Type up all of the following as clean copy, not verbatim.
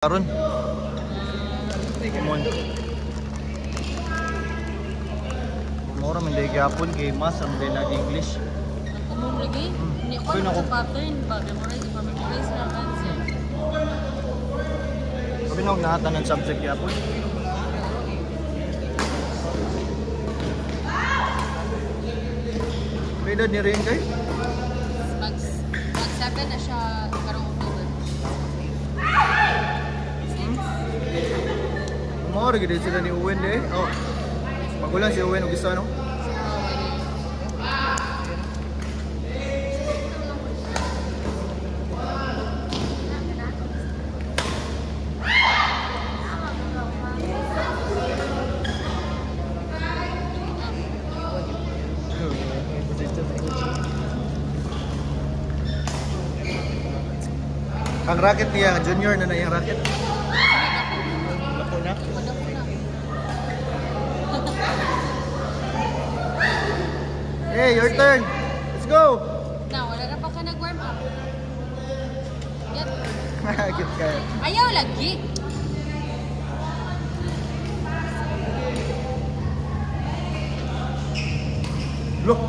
Karon. Kumon. Mura man day gyapon kay mas ang day na English. Kumon lagi. Ni ko sa pattern ba memorize na concept. Sabi nung nahatan ng subject gyapon. Pwede ni rin kay? Mag 7 na siya karong October. Mura gid sila ni Owen eh. Oh. Magulang si Owen og isa no. Ang racket niya, junior na yung racket. Lako na. Hey, your turn. Let's go. Now, wala na pa ka nag-warm up. Yan. Kit ka. Ayaw lagi. Look.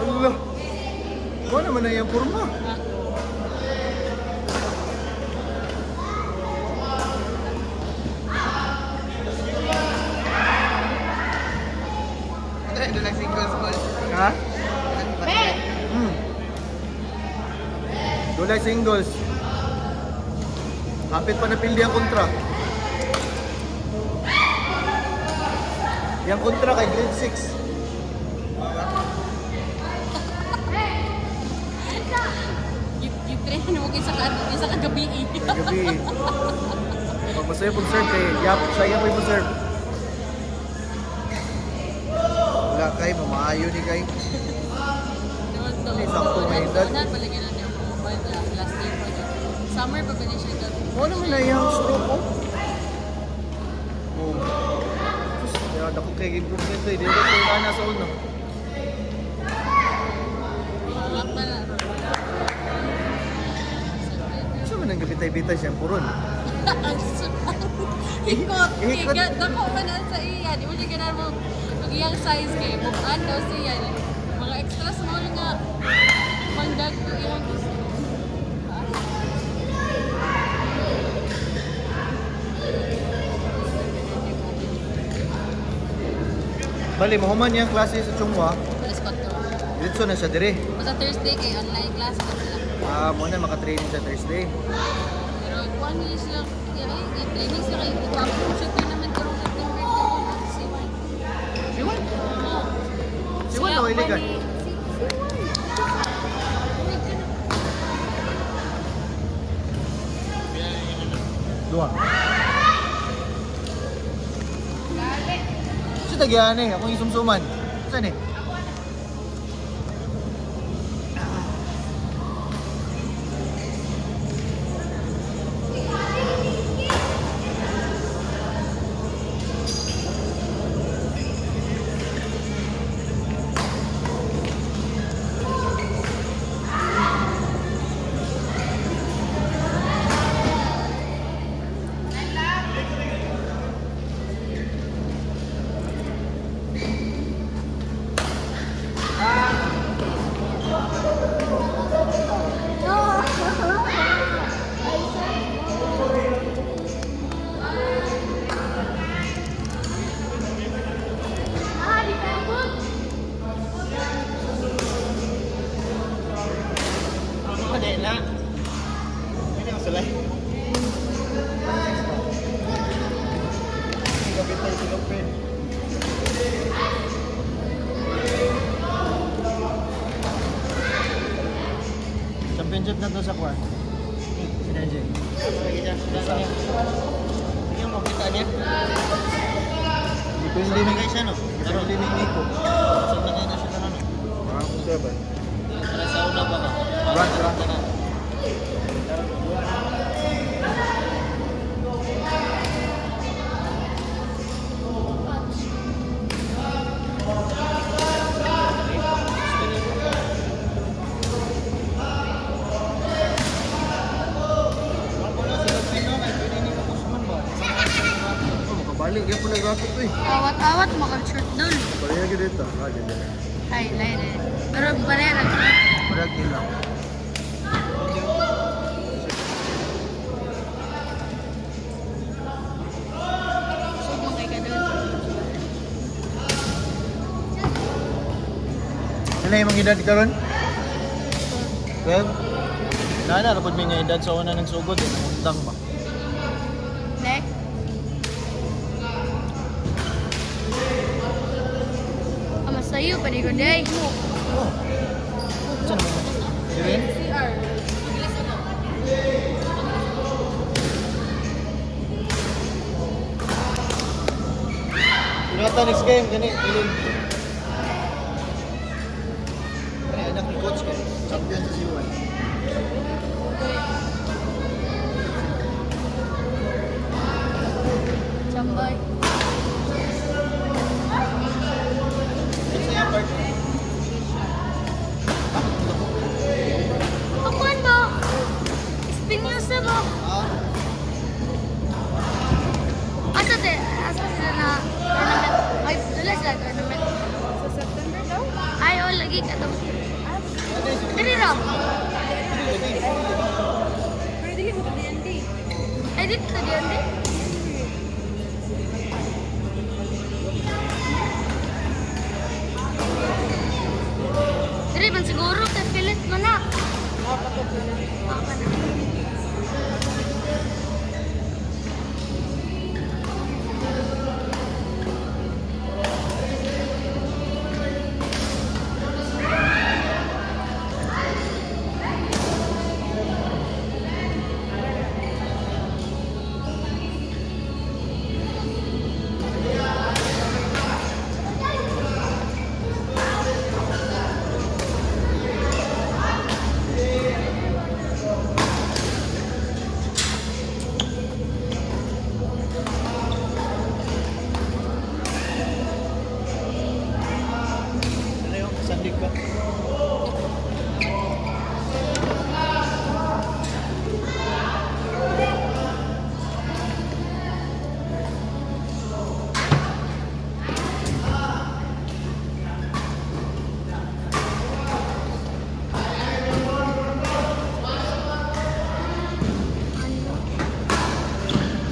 Allah. Mana mana yang kurma? Dua singles goal. Ha? Dulay singles. Hapit pa napildi ang kontra. Yang kontra kay grade 6. Train mo sa kagabi. Gabi. Pag masaya pong serve kay yap, saya po yung serve. Wala kay, mamaayo ni kay. Sakto may edad. Palagyan natin ang mobile last year pa dyan. Summer pa ba niya siya dyan? Mo naman na yung stroke ko. Oh. Kaya ako kay improvement eh. Dito ko na sa uno. Malak pa na. Saan man ang gabitay-bitay siyang puron? Ikot. Ikot. Dako pa na sa iya. Di mo siya ganaan mo mag-iyang size kay. Bukan daw siya. Mga extra small nga. Pangdag ko iyang gusto. Bali, mahuman niyang klase sa Chungwa. Spot ko. Dito na siya dire. Sa Thursday kay online class ko sila. Muna makatraining sa Thursday. Pero kuhan nila sila. I-training sila kayo. Ipapong siya tournament karong September ko. C1. Siwan? Oo. Siwan na iligan? Dua. Siya tagyan eh. Akong isumsuman. Saan eh? Na. Ini masalah. Kapitay si Lopin. Championship na to sa Kwan. Si DJ. Lagi dyan. Ini mau kita niya. Depende ni Guys, ano? Depende ni Nico. Saan na siya na ano? Parang 7. Para sa una ba ka? Run. ako to eh. Awat-awat makag-short doon. Pareha ka dito. Ah, dito. Ay, lain. Pero pareha na. Pareha ka lang. Subong kay ka doon. Ano yung mga edad ka ron? 12? Nana, rapod may nga edad sa una ng sugod eh. Undang ba? Next. Masayo pa di ko day. Oh. Saan naman? Sirin? CR. Pinata next game, gani, ilin. Ay, anak ni coach ka. Champion sa C1. Chambay. Ano sa yung partner? Kapuan ba? Spin news na ba? Ah, Asa te? Asa sila na tournament? Ay, dala sila tournament. Sa September daw? Ay, oh, lagi ka daw. Dili raw. Pero dili mo ka DND. Ay, dito ka DND? Dili man siguro, kay pilit mo na. Apa na? ano yung sandig ka?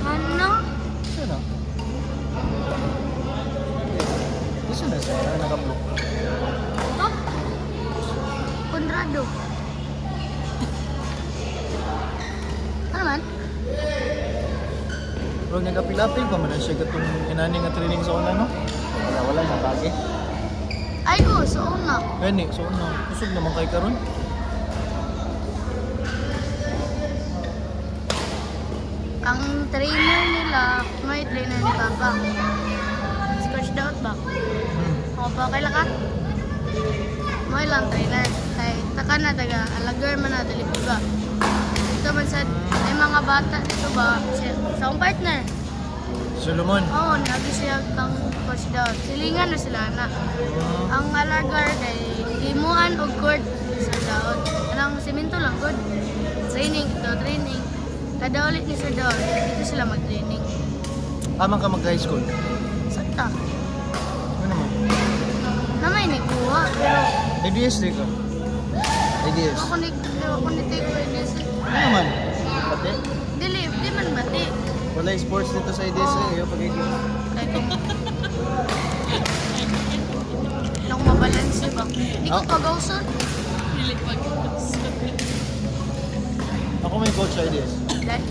Ano? Saan na? Saan na siya? Ano naka-block? Ito? Conrado. Ano man? Bro, nagapilapil pa man na siya katong inani nga training sa una, no? Wala na bagay. Ay, oh, so una. Gani, so una. Kusog naman kay karon. Ang trainer nila, may trainer ni Papa. Si Coach Daut ba? O ba, kaila ka? May lang trainer. Kay taka na taga, alagar man na, dali ba? Ito man sa, may mga bata dito ba? Sa akong partner. Solomon. Oo, nagi siya kang Coach Daut. Silingan na sila na. Ang alagar kay Limuan o court sa Daut. Anong simento lang, good. Training, ito, training. Kada ulit ni Sir Daut, dito sila mag-training. Amang ka mag-high school. Sakta. Ano naman? Na may nikuha, pero ADS di ka? ADS. ako ni take ko yun. Ano naman? Pati? Dili, di man bati. Wala yung sports dito sa ADS eh. Ayaw pag-ADS. Kaya kung... Nang mabalanse ba? Di ko Oh. pag-awson. Dili pag-awson. Ako may coach sa ADS. Dahil,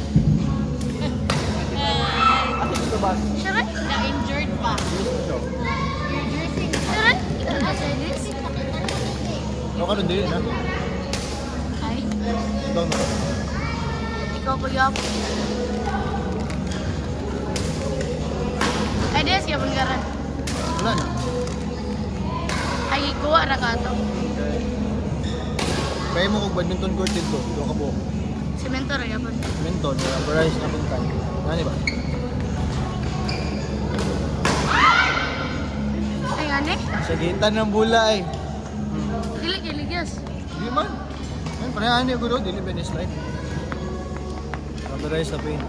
Ate, ito ba? siya rin? Na-injured pa. Siya rin? Ikaw ba sa this? Ako ka nun din, ha? Ay, Ikaw na. ikaw pag-apo. Ay, des, kaya pang garan. Wala na. Ay, ikuha ra ka to. Kaya mo kong badminton court dito. Ito ka po. Semento ra yapon. Badminton, Barais na puntan. Ano ba? Ay, ngani? Sa gitan ng bulay. Dili kay ligyas. Di man. Yan, parehaan niya ko doon. Dili ba ni slide? Barais na pain.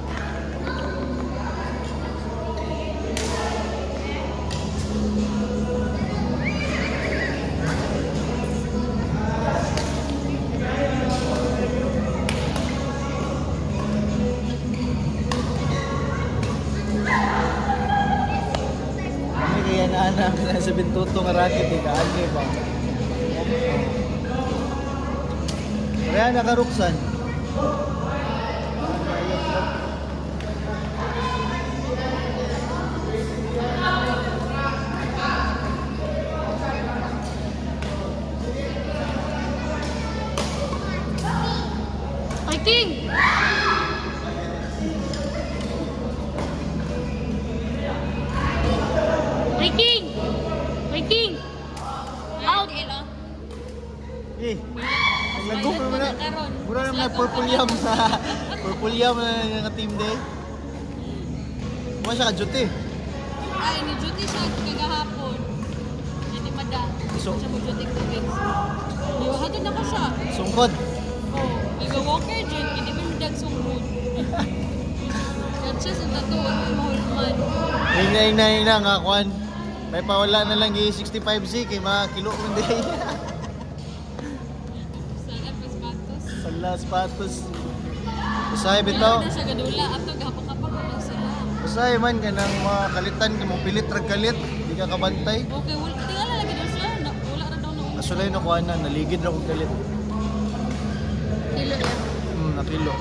to nga racket eh, kaagi ba? Kaya nakaruksan. Ay, King! Ay, King! Ay, King! Out! Eh, naglago pa naman na. Mura naman na purple yam sa purple yam na nga team day. Mukha siya ka-duty. Ay, ni-duty siya kagahapon. Hindi mada. So- Siya mo duty ko weeks. Hatod na ko siya. Sungkod. Oh, nag-walker dyan. Hindi mo nagsungkod. Yan siya sa tato. Huwag mo mahulman. Hing na nga, Kwan. May pawala na lang yung 65Z kay mga kilo mo day. Sana pa sapatos. Sa las patos. Usay bitaw. Kailangan na siya gadula. Ato, gahapang-kapang ko lang sila. Usay man ka ng mga kalitan, ka mong pilit rag kalit. Di ka kabantay. Okay, tingala lagi daw sila. Wala na daw na Kasulay na kuha na, naligid na kong kalit. Kilo yan. Nakilo.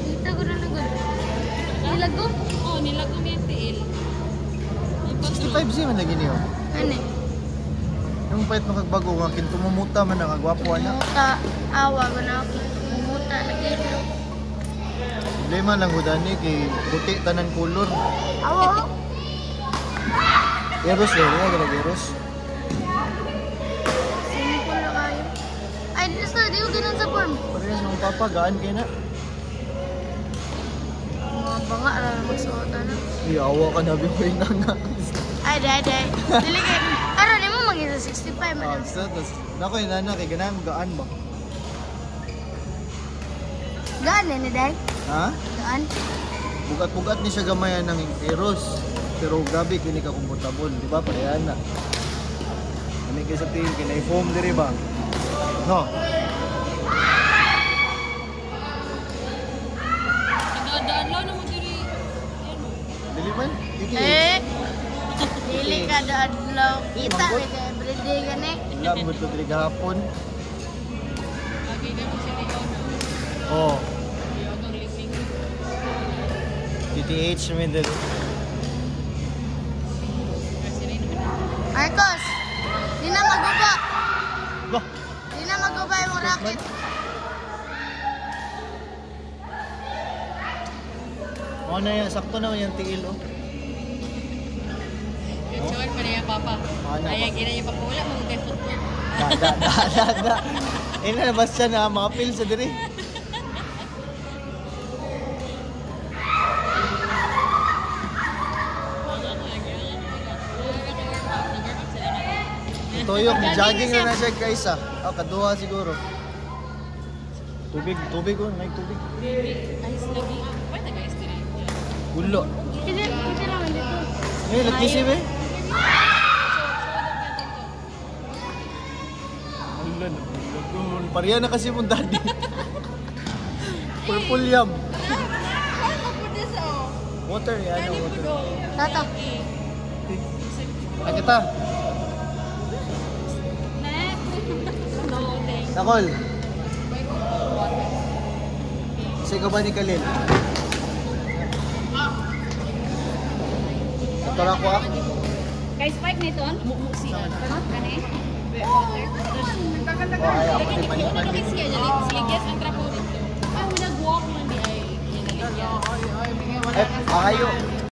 Dito ko na lagod. Nilago? Oh, nilagong yung TL. 65Z man lagi niyo. Ano eh? Yung pait mo kagbago nga, kintumumuta man ang agwapo na. Muta. Awa ko na ako. Muta. Nagkilo. Problema lang hudani kay puti tanan kulor. Awa? Eros eh, wala ka Eros. Simple na kayo. Ay, di ko ganun sa form. Parehas ng papa, gaan kayo na. Mga banga na magsuot na. Iyawa ka na bikoy na nga. Ay, day. Dili kayo. Ano, di mo maging sa 65 man. Nako yung nana kay ganang gaan ba? Gaan na ni day? Ha? Gaan? Bugat-bugat ni siya gamayan ng Eros. Pero grabe kini ka komportable, di ba? Parehan na. Kani kay sa team, kinay foam diri ba? No. Nagdadaan na mo diri. Yan o. Dili man? Iki. Dili ka daadlaw. Kita Mangkot. ka everyday gani. Wala mo to diri gahapon. Lagi na mo si Leon. Oh, Leon ang living. DTH naman dito. Kasi rin naman. Marcos! Di na maguba! Bah, Di na maguba yung racket. mo na yan, sakto na yung tiil oh. Yung chon pa na yan, Papa. Ano? Ay, gina yung Papa. Wala mo kay football. Da. Eh na labas siya na mga pills sa diri. Tuyok, jogging na na siya kaysa. Oh, kaduha siguro. Tubig ko, may tubig. Ice lagi. Pwede nag-ice diri. Ulo. Kita lang dito. Eh, nagkisip eh. Ulan. Pariya na kasi mong daddy. Purple yam. Water, yan ang water. Tato. Ay kita. Nakol. Kasi ka ba ni Kalil? Ito lang ko ah. Kay Spike nito, mumusi. Kani? Oh, ay, ako ni Manipan. Sige, guess ang trapo dito. Ah, nag-walk man di ay. Eh, ayaw.